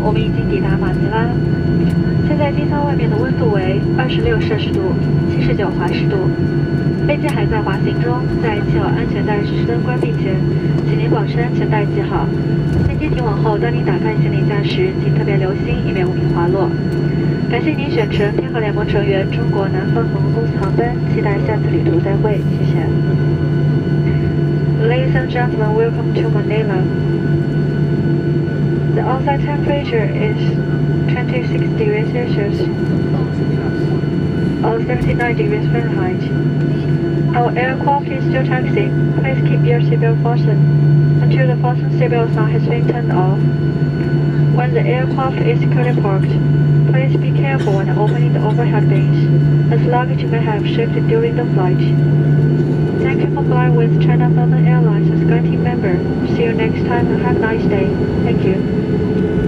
我们已经抵达马尼拉。现在机舱外面的温度为26摄氏度，79华氏度。飞机还在滑行中，在系好安全带指示灯关闭前，请您保持安全带系好。飞机停稳后，当您打开行李架时，请特别留心，以免物品滑落。感谢您选乘天河联盟成员中国南方航空公司航班，期待下次旅途再会，谢谢。Ladies and gentlemen, welcome to Manila. The outside temperature is 26 degrees Celsius, or 79 degrees Fahrenheit. Our aircraft is still taxiing. Please keep your seatbelt fastened until the fasten seatbelt sign has been turned off. When the aircraft is securely parked, please be careful when opening the overhead bins, as luggage may have shifted during the flight. Thank you for flying with China Southern Airlines as SkyTeam member. See you next time and have a nice day. Thank you.